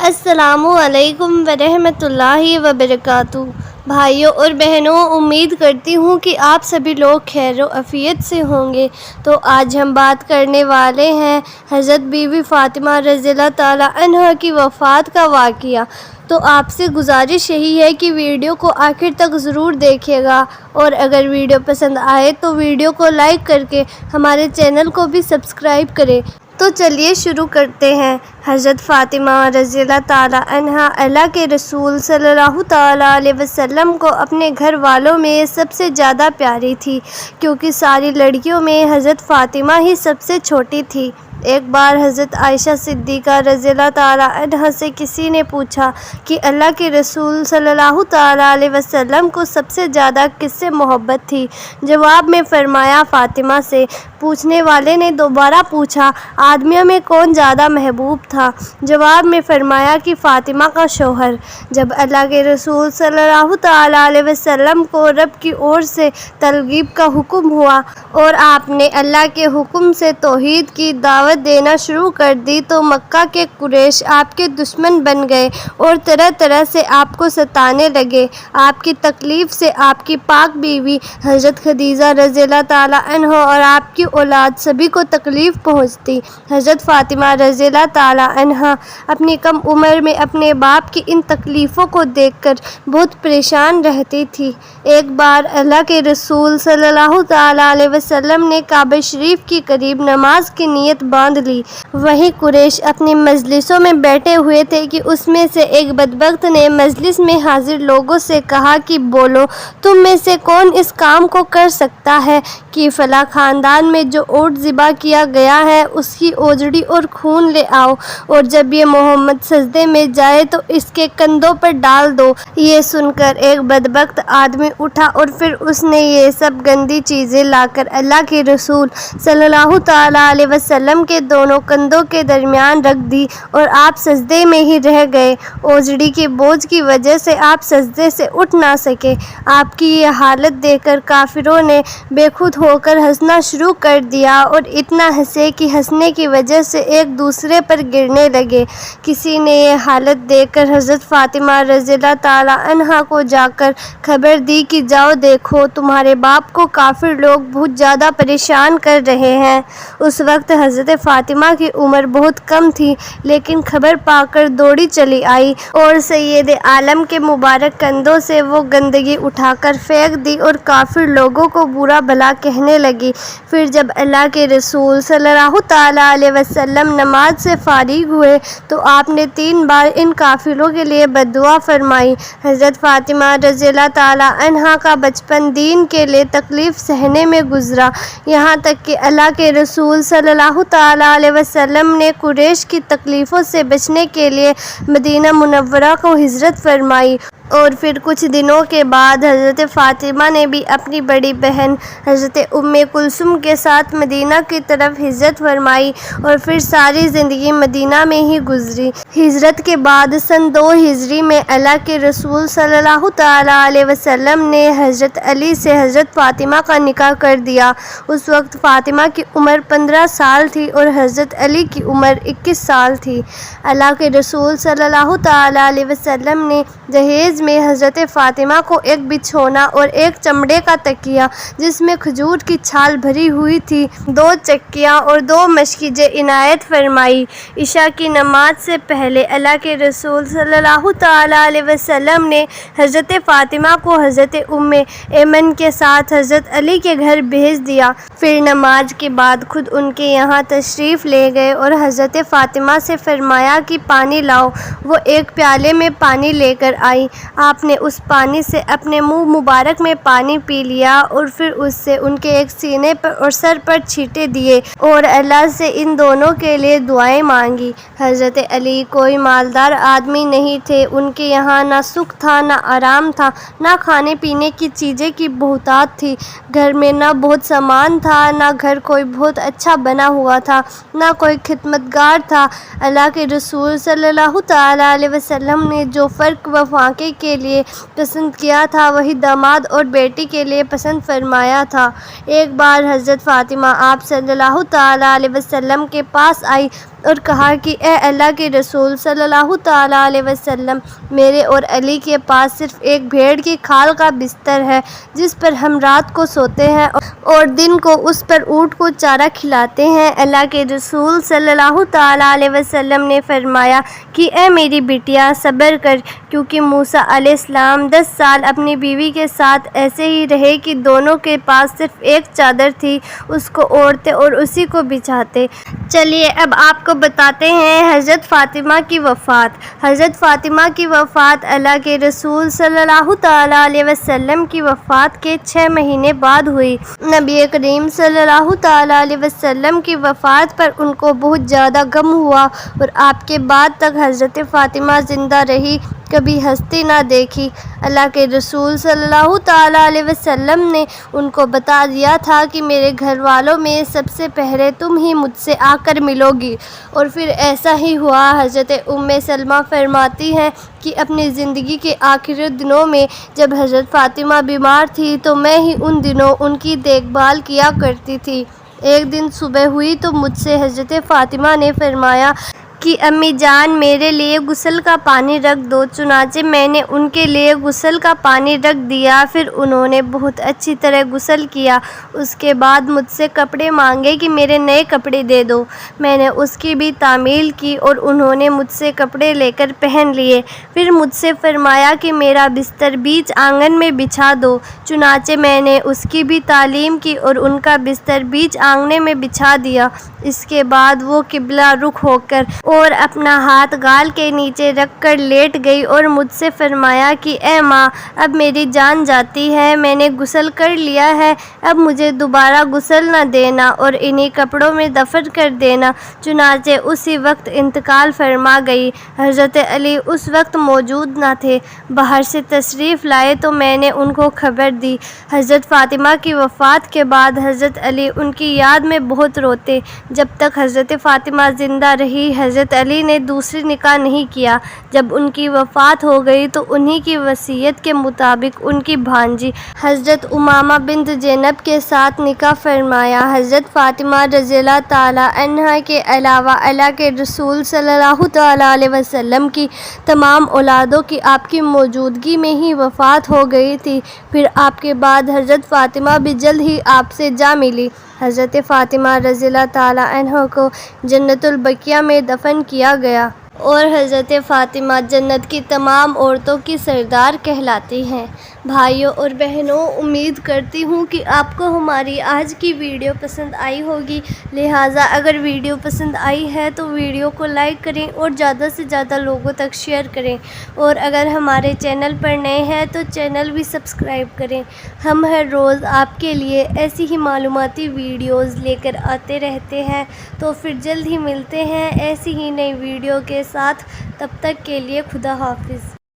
السلام علیکم ورحمۃ اللہ وبرکاتہ۔ بھائیوں اور بہنوں، امید کرتی ہوں کہ آپ سبھی لوگ خیر و عافیت سے ہوں گے۔ تو آج ہم بات کرنے والے ہیں حضرت بی بی فاطمہ رضی اللہ تعالیٰ عنہا کی وفات کا واقعہ۔ تو آپ سے گزارش یہی ہے کہ ویڈیو کو آخر تک ضرور دیکھیے گا، اور اگر ویڈیو پسند آئے تو ویڈیو کو لائک کر کے ہمارے چینل کو بھی سبسکرائب کریں۔ تو چلیے شروع کرتے ہیں۔ حضرت فاطمہ رضی اللہ تعالیٰ عنہا اللہ کے رسول صلی اللہ تعالیٰ علیہ وسلم کو اپنے گھر والوں میں سب سے زیادہ پیاری تھی، کیونکہ ساری لڑکیوں میں حضرت فاطمہ ہی سب سے چھوٹی تھی۔ ایک بار حضرت عائشہ صدیقہ رضی اللہ تعالیٰ عنہا سے کسی نے پوچھا کہ اللہ کے رسول صلی اللہ تعالیٰ علیہ وسلم کو سب سے زیادہ کس سے محبت تھی؟ جواب میں فرمایا فاطمہ سے۔ پوچھنے والے نے دوبارہ پوچھا آدمیوں میں کون زیادہ محبوب تھا؟ جواب میں فرمایا کہ فاطمہ کا شوہر۔ جب اللہ کے رسول صلی اللہ تعالیٰ علیہ وسلم کو رب کی اور سے تلغیب کا حکم ہوا اور آپ نے اللہ کے حکم سے توحید کی دعوت دینا شروع کر دی تو مکہ کے قریش آپ کے دشمن بن گئے اور طرح طرح سے آپ کو ستانے لگے۔ آپ کی تکلیف سے آپ کی پاک بیوی حضرت خدیجہ رضی اللہ تعالیٰ عنہا اور آپ کی اولاد سبھی کو تکلیف پہنچتی۔ حضرت فاطمہ رضی اللہ تعالیٰ عنہا اپنی کم عمر میں اپنے باپ کی ان تکلیفوں کو دیکھ کر بہت پریشان رہتی تھی۔ ایک بار اللہ کے رسول صلی اللہ تعالیٰ علیہ وسلم نے کعبہ شریف کے قریب نماز کی نیت باندھ لی۔ وہیں قریش اپنی مجلسوں میں بیٹھے ہوئے تھے کہ اس میں سے ایک بدبخت نے مجلس میں حاضر لوگوں سے کہا کہ بولو، تم میں سے کون اس کام کو کر سکتا ہے کہ فلاں خاندان میں جو اونٹ ذبح کیا گیا ہے اس کی اوجڑی اور خون لے آؤ، اور جب یہ محمد سجدے میں جائے تو اس کے کندھوں پر ڈال دو۔ یہ سن کر ایک بدبخت آدمی اٹھا اور پھر اس نے یہ سب گندی چیزیں لا کر اللہ کے رسول صلی اللہ تعالیٰ علیہ وسلم کے دونوں کندھوں کے درمیان رکھ دی اور آپ سجدے میں ہی رہ گئے۔ اوجڑی کے بوجھ کی وجہ سے آپ سجدے سے اٹھ نہ سکے۔ آپ کی یہ حالت دیکھ کر کافروں نے بے خود ہو کر ہنسنا شروع کر دیا اور اتنا ہنسے کہ ہنسنے کی وجہ سے ایک دوسرے پر گرنے لگے۔ کسی نے یہ حالت دیکھ کر حضرت فاطمہ رضی اللہ تعالیٰ عنہا کو جا کر خبر دی کہ جاؤ دیکھو، تمہارے باپ کو کافر لوگ بہت زیادہ پریشان کر رہے ہیں۔ اس وقت حضرت فاطمہ کی عمر بہت کم تھی، لیکن خبر پا کر دوڑی چلی آئی اور سید عالم کے مبارک کندھوں سے وہ گندگی اٹھا کر پھینک دی اور کافر لوگوں کو برا بھلا کہنے لگی۔ پھر جب اللہ کے رسول صلی اللہ تعالیٰ علیہ وسلم نماز سے فارغ ہوئے تو آپ نے 3 بار ان کافروں کے لیے بد دعا فرمائی۔ حضرت فاطمہ رضی اللہ تعالیٰ عنہا کا بچپن دین کے لیے تکلیف سہنے میں گزرا، یہاں تک کہ اللہ کے رسول صلی اللہ تعالیٰ علیہ وسلم نے قریش کی تکلیفوں سے بچنے کے لیے مدینہ منورہ کو ہجرت فرمائی، اور پھر کچھ دنوں کے بعد حضرت فاطمہ نے بھی اپنی بڑی بہن حضرت ام کلثوم کے ساتھ مدینہ کی طرف ہجرت فرمائی اور پھر ساری زندگی مدینہ میں ہی گزری۔ ہجرت کے بعد سن 2 ہجری میں اللہ کے رسول صلی اللہ تعالیٰ علیہ وسلم نے حضرت علی سے حضرت فاطمہ کا نکاح کر دیا۔ اس وقت فاطمہ کی عمر 15 سال تھی اور حضرت علی کی عمر 21 سال تھی۔ اللہ کے رسول صلی اللہ تعالیٰ علیہ وسلم نے جہیز میں حضرت فاطمہ کو ایک بچھونا اور ایک چمڑے کا تکیہ جس میں کھجور کی چھال بھری ہوئی تھی، 2 چکیاں اور 2 مشکیزیں عنایت فرمائی۔ عشاء کی نماز سے پہلے اللہ کے رسول صلی اللہ تعالیٰ علیہ وسلم نے حضرت فاطمہ کو حضرت ام ایمن کے ساتھ حضرت علی کے گھر بھیج دیا۔ پھر نماز کے بعد خود ان کے یہاں تشریف لے گئے اور حضرت فاطمہ سے فرمایا کہ پانی لاؤ۔ وہ ایک پیالے میں پانی لے کر آئی۔ آپ نے اس پانی سے اپنے منہ مبارک میں پانی پی لیا اور پھر اس سے ان کے ایک سینے پر اور سر پر چھینٹے دیے اور اللہ سے ان دونوں کے لیے دعائیں مانگی۔ حضرت علی کوئی مالدار آدمی نہیں تھے، ان کے یہاں نہ سکھ تھا نہ آرام تھا، نہ کھانے پینے کی چیزیں کی بہتات تھی، گھر میں نہ بہت سامان تھا، نہ گھر کوئی بہت اچھا بنا ہوا تھا، نہ کوئی خدمتگار تھا۔ اللہ کے رسول صلی اللہ تعالیٰ علیہ وسلم نے جو فرق و فاقے کے لیے پسند کیا تھا وہی داماد اور بیٹی کے لیے پسند فرمایا تھا۔ ایک بار حضرت فاطمہ آپ صلی اللہ تعالیٰ علیہ وسلم کے پاس آئی اور کہا کہ اے اللہ کے رسول صلی اللہ تعالیٰ علیہ وسلم، میرے اور علی کے پاس صرف ایک بھیڑ کی کھال کا بستر ہے جس پر ہم رات کو سوتے ہیں اور دن کو اس پر اونٹ کو چارہ کھلاتے ہیں۔ اللہ کے رسول صلی اللہ تعالیٰ علیہ وسلم نے فرمایا کہ اے میری بیٹیا، صبر کر، کیونکہ موسیٰ علیہ السلام 10 سال اپنی بیوی کے ساتھ ایسے ہی رہے کہ دونوں کے پاس صرف ایک چادر تھی، اس کو اوڑھتے اور اسی کو بچھاتے۔ چلیے اب آپ کو بتاتے ہیں حضرت فاطمہ کی وفات۔ حضرت فاطمہ کی وفات اللہ کے رسول صلی اللہ تعالیٰ علیہ وسلم کی وفات کے 6 مہینے بعد ہوئی۔ نبی کریم صلی اللہ تعالیٰ علیہ وسلم کی وفات پر ان کو بہت زیادہ غم ہوا اور آپ کے بعد تک حضرت فاطمہ زندہ رہی، کبھی ہستی نہ دیکھی۔ اللہ کے رسول صلی اللہ تعالیٰ علیہ وسلم نے ان کو بتا دیا تھا کہ میرے گھر والوں میں سب سے پہلے تم ہی مجھ سے آ کر ملو گی، اور پھر ایسا ہی ہوا۔ حضرت ام سلمہ فرماتی ہیں کہ اپنی زندگی کے آخری دنوں میں جب حضرت فاطمہ بیمار تھی تو میں ہی ان دنوں ان کی دیکھ بھال کیا کرتی تھی۔ ایک دن صبح ہوئی تو مجھ سے حضرت فاطمہ نے فرمایا کہ امی جان، میرے لیے غسل کا پانی رکھ دو۔ چنانچہ میں نے ان کے لیے غسل کا پانی رکھ دیا، پھر انہوں نے بہت اچھی طرح غسل کیا۔ اس کے بعد مجھ سے کپڑے مانگے کہ میرے نئے کپڑے دے دو۔ میں نے اس کی بھی تعمیل کی اور انہوں نے مجھ سے کپڑے لے کر پہن لیے۔ پھر مجھ سے فرمایا کہ میرا بستر بیچ آنگن میں بچھا دو۔ چنانچہ میں نے اس کی بھی تعلیم کی اور ان کا بستر بیچ آنگنے میں بچھا دیا۔ اس کے بعد وہ قبلہ رخ ہو کر اور اپنا ہاتھ گال کے نیچے رکھ کر لیٹ گئی اور مجھ سے فرمایا کہ اے ماں، اب میری جان جاتی ہے، میں نے غسل کر لیا ہے، اب مجھے دوبارہ غسل نہ دینا اور انہی کپڑوں میں دفن کر دینا۔ چنانچہ اسی وقت انتقال فرما گئی۔ حضرت علی اس وقت موجود نہ تھے، باہر سے تشریف لائے تو میں نے ان کو خبر دی۔ حضرت فاطمہ کی وفات کے بعد حضرت علی ان کی یاد میں بہت روتے۔ جب تک حضرت فاطمہ زندہ رہی، حضرت علی نے دوسری نکاح نہیں کیا۔ جب ان کی وفات ہو گئی تو انہی کی وصیت کے مطابق ان کی بھانجی حضرت امامہ بنت زینب کے ساتھ نکاح فرمایا۔ حضرت فاطمہ رضی اللہ تعالیٰ عنہا کے علاوہ اللہ کے رسول صلی اللہ تعالیٰ علیہ وسلم کی تمام اولادوں کی آپ کی موجودگی میں ہی وفات ہو گئی تھی۔ پھر آپ کے بعد حضرت فاطمہ بھی جلد ہی آپ سے جا ملی۔ حضرت فاطمہ رضی اللہ تعالیٰ عنہا کو جنت البقیع میں دفن کیا گیا اور حضرت فاطمہ جنت کی تمام عورتوں کی سردار کہلاتی ہیں۔ بھائیوں اور بہنوں، امید کرتی ہوں کہ آپ کو ہماری آج کی ویڈیو پسند آئی ہوگی، لہٰذا اگر ویڈیو پسند آئی ہے تو ویڈیو کو لائک کریں اور زیادہ سے زیادہ لوگوں تک شیئر کریں، اور اگر ہمارے چینل پر نئے ہیں تو چینل بھی سبسکرائب کریں۔ ہم ہر روز آپ کے لیے ایسی ہی معلوماتی ویڈیوز لے کر آتے رہتے ہیں، تو پھر جلد ہی ملتے ہیں ایسی ہی نئی ویڈیو کے ساتھ۔ تب تک کے لیے خدا حافظ۔